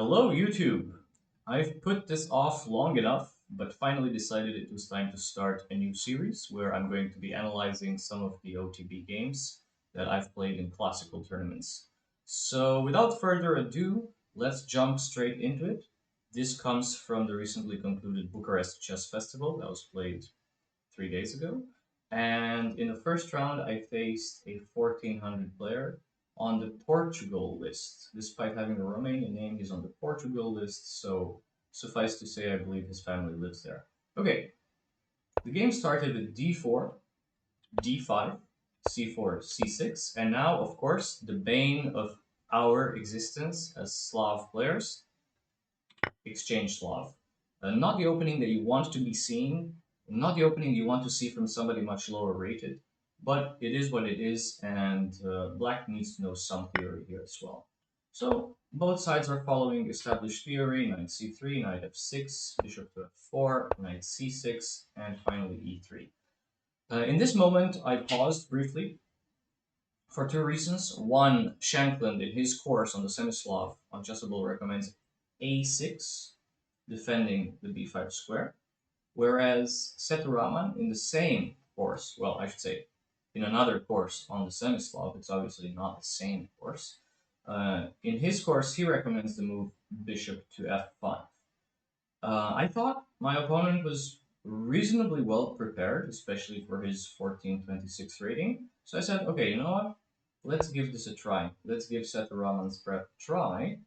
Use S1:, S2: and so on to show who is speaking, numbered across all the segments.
S1: Hello, YouTube! I've put this off long enough, but finally decided it was time to start a new series where I'm going to be analyzing some of the OTB games that I've played in classical tournaments. So, without further ado, let's jump straight into it. This comes from the recently concluded Bucharest Chess Festival that was played 3 days ago. And in the first round, I faced a 1400 player on the Portugal list. Despite having a Romanian name, he's on the Portugal list, so suffice to say, I believe his family lives there. Okay, the game started with d4, d5, c4, c6, and now, of course, the bane of our existence as Slav players, Exchange Slav. Not the opening that you want to be seeing, not the opening you want to see from somebody much lower rated, but it is what it is, and black needs to know some theory here as well. So both sides are following established theory: knight c3, knight f6, bishop to f4, knight c6, and finally e3. In this moment, I paused briefly for two reasons. One, Shankland in his course on the Semislav on Chessable recommends a6, defending the b5 square, whereas Seturaman in the same course, well, I should say in another course on the Semislav, it's obviously not the same course. In his course, he recommends the move bishop to f5. I thought my opponent was reasonably well prepared, especially for his 1426 rating. So I said, okay, you know what? Let's give this a try. Let's give Seturaman's prep a try.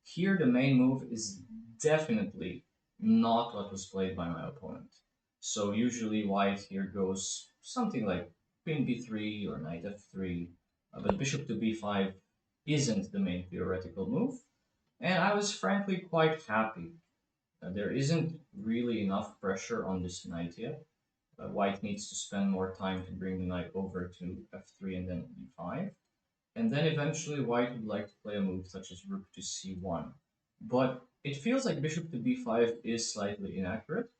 S1: Here, the main move is definitely not what was played by my opponent. So usually white here goes something like queen b3 or knight f3, but bishop to b5 isn't the main theoretical move. And I was frankly quite happy. There isn't really enough pressure on this knight yet. White needs to spend more time to bring the knight over to f3 and then e5. And then eventually white would like to play a move such as rook to c1. But it feels like bishop to b5 is slightly inaccurate.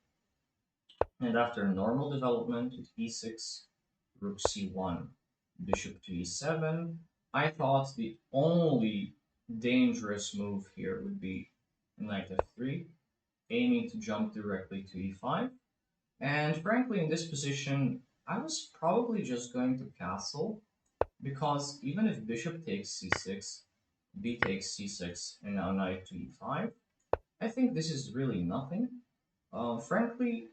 S1: And after normal development with e6, rook c1, bishop to e7, I thought the only dangerous move here would be knight f3, aiming to jump directly to e5. And frankly, in this position, I was probably just going to castle, because even if bishop takes c6, b takes c6, and now knight to e5, I think this is really nothing. Frankly,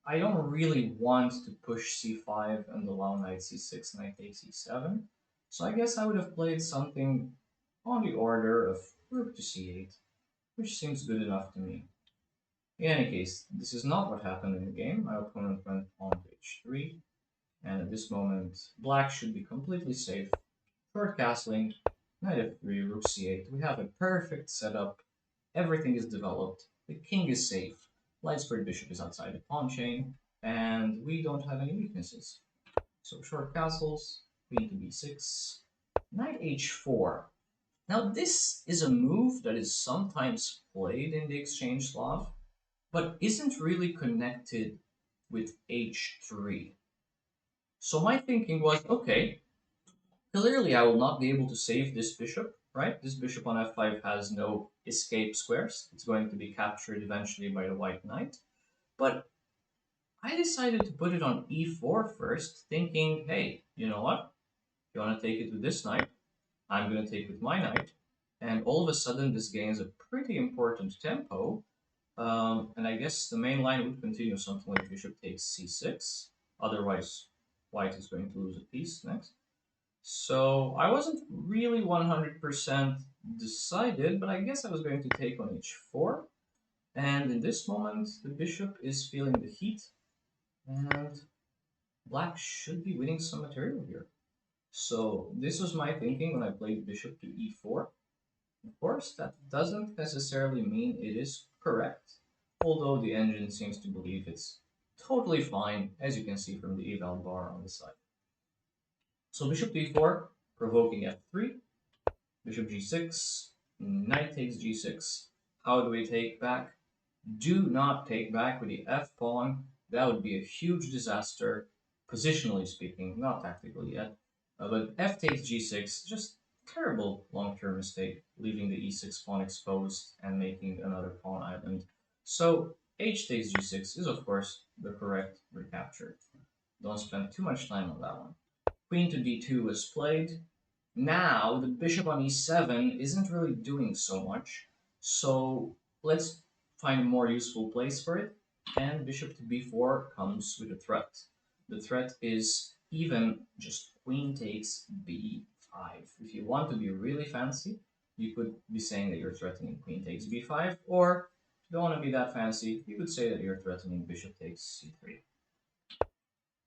S1: I don't really want to push c5 and allow knight c6, knight takes e7, so I guess I would have played something on the order of rook to c8, which seems good enough to me. In any case, this is not what happened in the game. My opponent went on to h3, and at this moment, black should be completely safe. Short castling, knight f3, rook c8. We have a perfect setup. Everything is developed. The king is safe. Light squared bishop is outside the pawn chain, and we don't have any weaknesses. So short castles, queen to b6, knight h4. Now this is a move that is sometimes played in the Exchange Slav, but isn't really connected with h3. So my thinking was, okay, clearly I will not be able to save this bishop, right? This bishop on f5 has no escape squares. It's going to be captured eventually by the white knight. But I decided to put it on e4 first, thinking, hey, you know what? If you want to take it with this knight, I'm going to take with my knight. And all of a sudden, this gains a pretty important tempo. And I guess the main line would continue something like bishop takes c6. Otherwise, white is going to lose a piece next. So I wasn't really 100% decided, but I guess I was going to take on h4. And in this moment, the bishop is feeling the heat, and black should be winning some material here. So this was my thinking when I played bishop to e4. Of course, that doesn't necessarily mean it is correct, although the engine seems to believe it's totally fine, as you can see from the eval bar on the side. So bishop to e4, provoking f3, bishop g6, knight takes g6. How do we take back? Do not take back with the f-pawn. That would be a huge disaster, positionally speaking, not tactically yet. But f takes g6, just terrible long-term mistake, leaving the e6 pawn exposed and making another pawn island. So h takes g6 is of course the correct recapture. Don't spend too much time on that one. Queen to d2 was played. Now the bishop on e7 isn't really doing so much, so let's find a more useful place for it. And bishop to b4 comes with a threat. The threat is even just queen takes b5. If you want to be really fancy, you could be saying that you're threatening queen takes b5, or if you don't want to be that fancy, you could say that you're threatening bishop takes c3.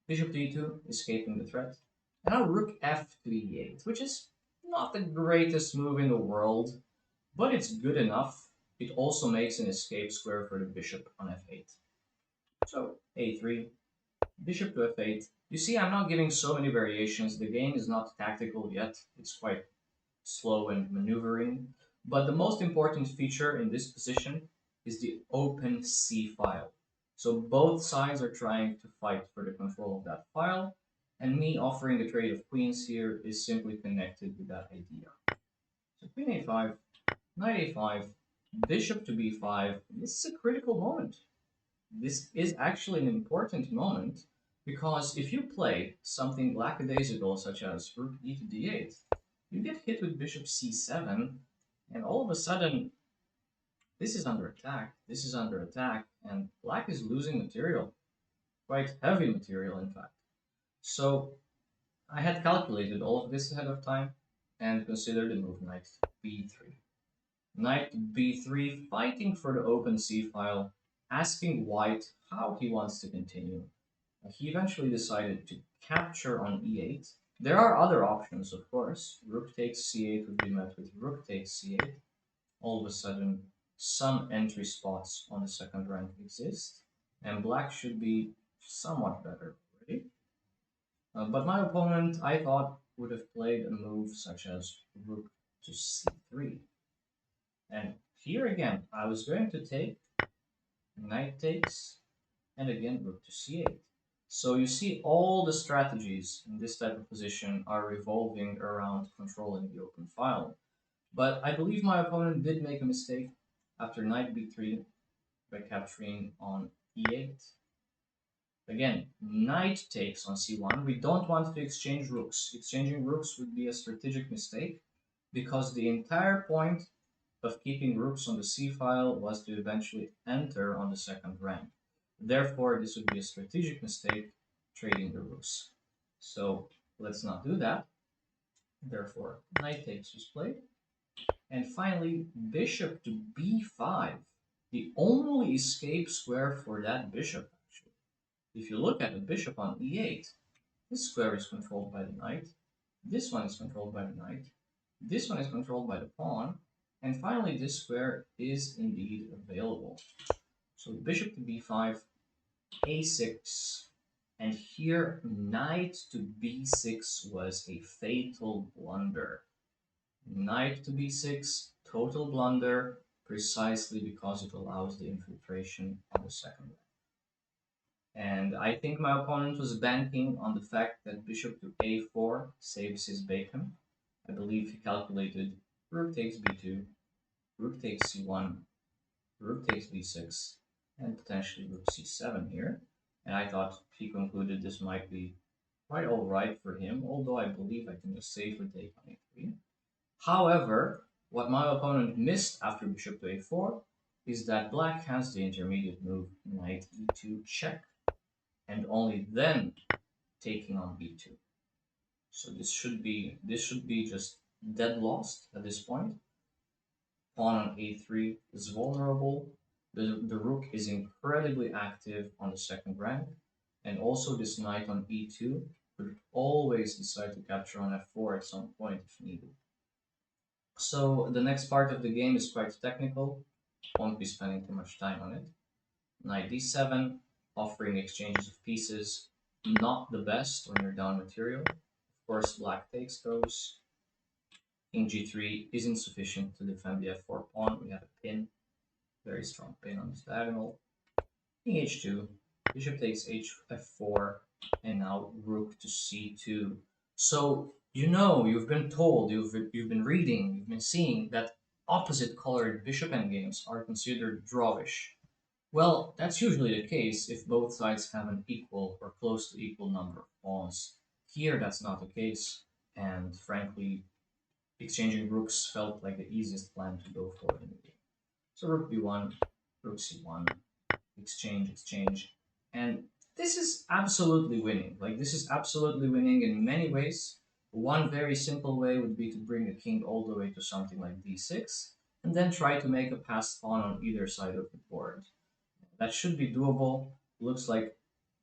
S1: Bishop to e2, escaping the threat. And now rook f to e8, which is not the greatest move in the world, but it's good enough. It also makes an escape square for the bishop on f8. So a3, bishop to f8. You see, I'm not giving so many variations. The game is not tactical yet. It's quite slow and maneuvering. But the most important feature in this position is the open C file. So both sides are trying to fight for the control of that file, and me offering the trade of queens here is simply connected with that idea. So queen a5, knight a5, bishop to b5. This is a critical moment. This is actually an important moment because if you play something lackadaisical such as rook e to d8, you get hit with bishop c7, and all of a sudden, this is under attack, this is under attack, and black is losing material. Quite heavy material, in fact. So I had calculated all of this ahead of time and considered the move knight b3. Knight b3, fighting for the open c file, asking white how he wants to continue. He eventually decided to capture on e8. There are other options, of course. Rook takes c8 would be met with rook takes c8. All of a sudden, some entry spots on the second rank exist, and black should be somewhat better already. But my opponent, I thought, would have played a move such as rook to c3. And here again, I was going to take knight takes, and again rook to c8. So you see all the strategies in this type of position are revolving around controlling the open file. But I believe my opponent did make a mistake after knight b3 by capturing on e8. Again, knight takes on c1. We don't want to exchange rooks. Exchanging rooks would be a strategic mistake because the entire point of keeping rooks on the c file was to eventually enter on the second rank. Therefore, this would be a strategic mistake, trading the rooks. So let's not do that. Therefore, knight takes was played. And finally, bishop to b5. The only escape square for that bishop, actually. If you look at the bishop on e8, this square is controlled by the knight. This one is controlled by the knight. This one is controlled by the pawn. And finally, this square is indeed available. So bishop to b5, a6, and here knight to b6 was a fatal blunder. Knight to b6, total blunder, precisely because it allows the infiltration on the second rank. And I think my opponent was banking on the fact that bishop to a4 saves his bacon. I believe he calculated rook takes b2, rook takes c1, rook takes b6, and potentially rook c7 here. And I thought he concluded this might be quite alright for him, although I believe I can just safely take on a3. However, what my opponent missed after bishop to a4 is that black has the intermediate move knight e2 check, and only then taking on b2. So this should be just dead lost at this point. Pawn on a3 is vulnerable. The rook is incredibly active on the second rank, and also this knight on e2 could always decide to capture on f4 at some point if needed. So the next part of the game is quite technical. Won't be spending too much time on it. Knight d7, offering exchanges of pieces, not the best when you're down material. Of course, black takes those. King g3 is insufficient to defend the f4 pawn. We have a pin, very strong pin on this diagonal. King h2, bishop takes f4, and now rook to c2. So You've been told, you've been reading, you've been seeing that opposite colored bishop endgames are considered drawish. Well, that's usually the case if both sides have an equal or close to equal number of pawns. Here, that's not the case, and frankly, exchanging rooks felt like the easiest plan to go for in the game. So rook b1, rook c1, exchange, exchange, and this is absolutely winning. Like, this is absolutely winning in many ways. One very simple way would be to bring the king all the way to something like d6, and then try to make a passed pawn on either side of the board. That should be doable. Looks like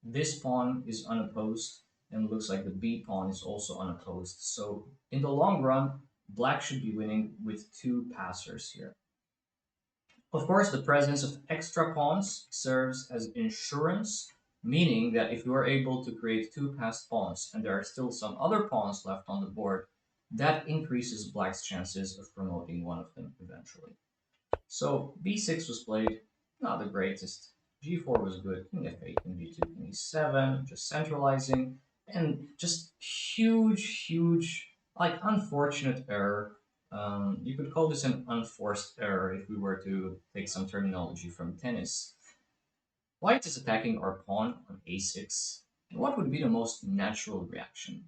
S1: this pawn is unopposed, and looks like the b pawn is also unopposed. So in the long run, black should be winning with two passers here. Of course, the presence of extra pawns serves as insurance, meaning that if you are able to create two passed pawns and there are still some other pawns left on the board, that increases black's chances of promoting one of them eventually. So b6 was played, not the greatest. g4 was good, king f8, king b2, king e7, just centralizing, and just huge, like unfortunate error. You could call this an unforced error if we were to take some terminology from tennis. White is attacking our pawn on a6. And what would be the most natural reaction?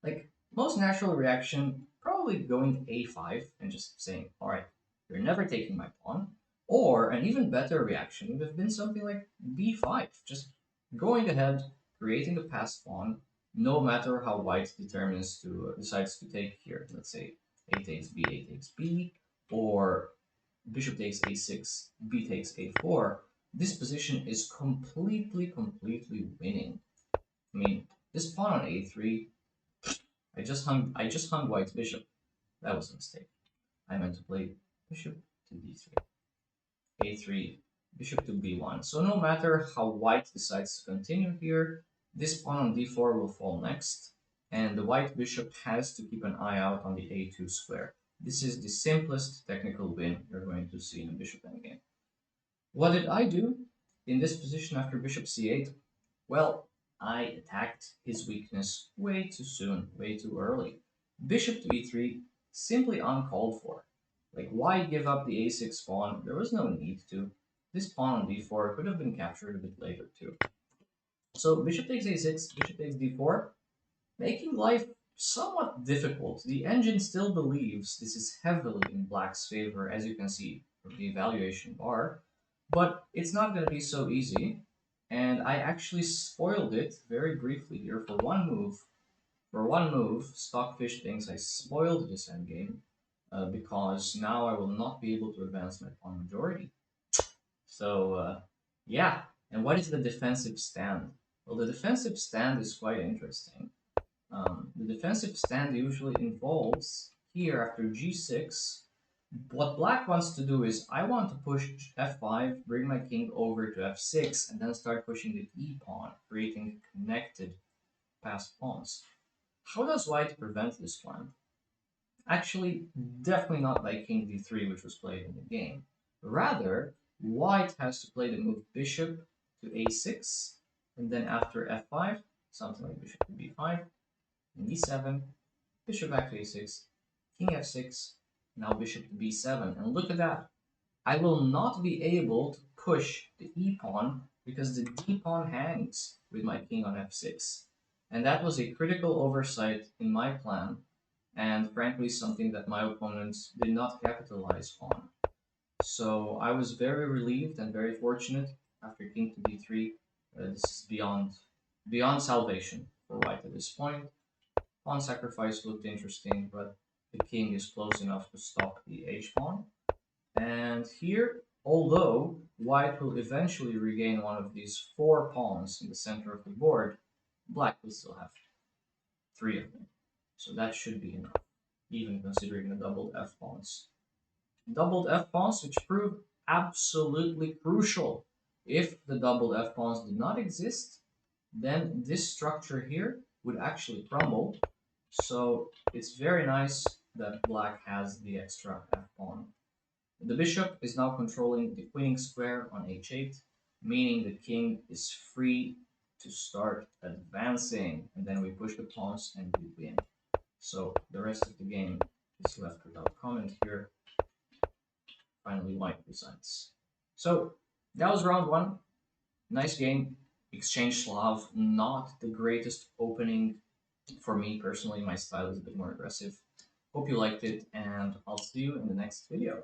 S1: Like, most natural reaction, probably going to a5 and just saying, all right, you're never taking my pawn. Or an even better reaction would have been something like b5, just going ahead, creating a passed pawn, no matter how white decides to take here. Let's say a takes b, or bishop takes a6, b takes a4. This position is completely winning. I mean, this pawn on a3, I just hung white's bishop. That was a mistake. I meant to play bishop to d3, a3, bishop to b1. So no matter how white decides to continue here, this pawn on d4 will fall next, and the white bishop has to keep an eye out on the a2 square. This is the simplest technical win you're going to see in a bishop endgame. What did I do in this position after bishop c8? Well, I attacked his weakness way too soon, way too early. Bishop to e3, simply uncalled for. Like, why give up the a6 pawn? There was no need to. This pawn on d4 could have been captured a bit later too. So bishop takes a6, bishop takes d4, making life somewhat difficult. The engine still believes this is heavily in black's favor, as you can see from the evaluation bar, but it's not going to be so easy. And I actually spoiled it very briefly here for one move. For one move, Stockfish thinks I spoiled this endgame because now I will not be able to advance my pawn majority. So, yeah. And what is the defensive stand? Well, the defensive stand is quite interesting. The defensive stand usually involves here after g6. What black wants to do is I want to push f5, bring my king over to f6, and then start pushing the e pawn, creating connected passed pawns. How does white prevent this plan? Actually, definitely not by king d3, which was played in the game. Rather, white has to play the move bishop to a6, and then after f5, something like bishop to b5, and e7, bishop back to a6, king f6, now bishop to b7. And look at that. I will not be able to push the e pawn because the d pawn hangs with my king on f6. And that was a critical oversight in my plan, and frankly something that my opponents did not capitalize on. So I was very relieved and very fortunate after king to d3. This is beyond salvation for white at this point. Pawn sacrifice looked interesting, but the king is close enough to stop the h-pawn. And here, although white will eventually regain one of these four pawns in the center of the board, black will still have three of them. So that should be enough, even considering the doubled f-pawns. Doubled f-pawns, which prove absolutely crucial. If the doubled f-pawns did not exist, then this structure here would actually crumble. So it's very nice that black has the extra f-pawn. The bishop is now controlling the queening square on h8, meaning the king is free to start advancing. And then we push the pawns and we win. So the rest of the game is left without comment here. Finally, white resigns. So that was round one. Nice game. Exchange Slav, not the greatest opening for me personally. My style is a bit more aggressive. Hope you liked it, and I'll see you in the next video.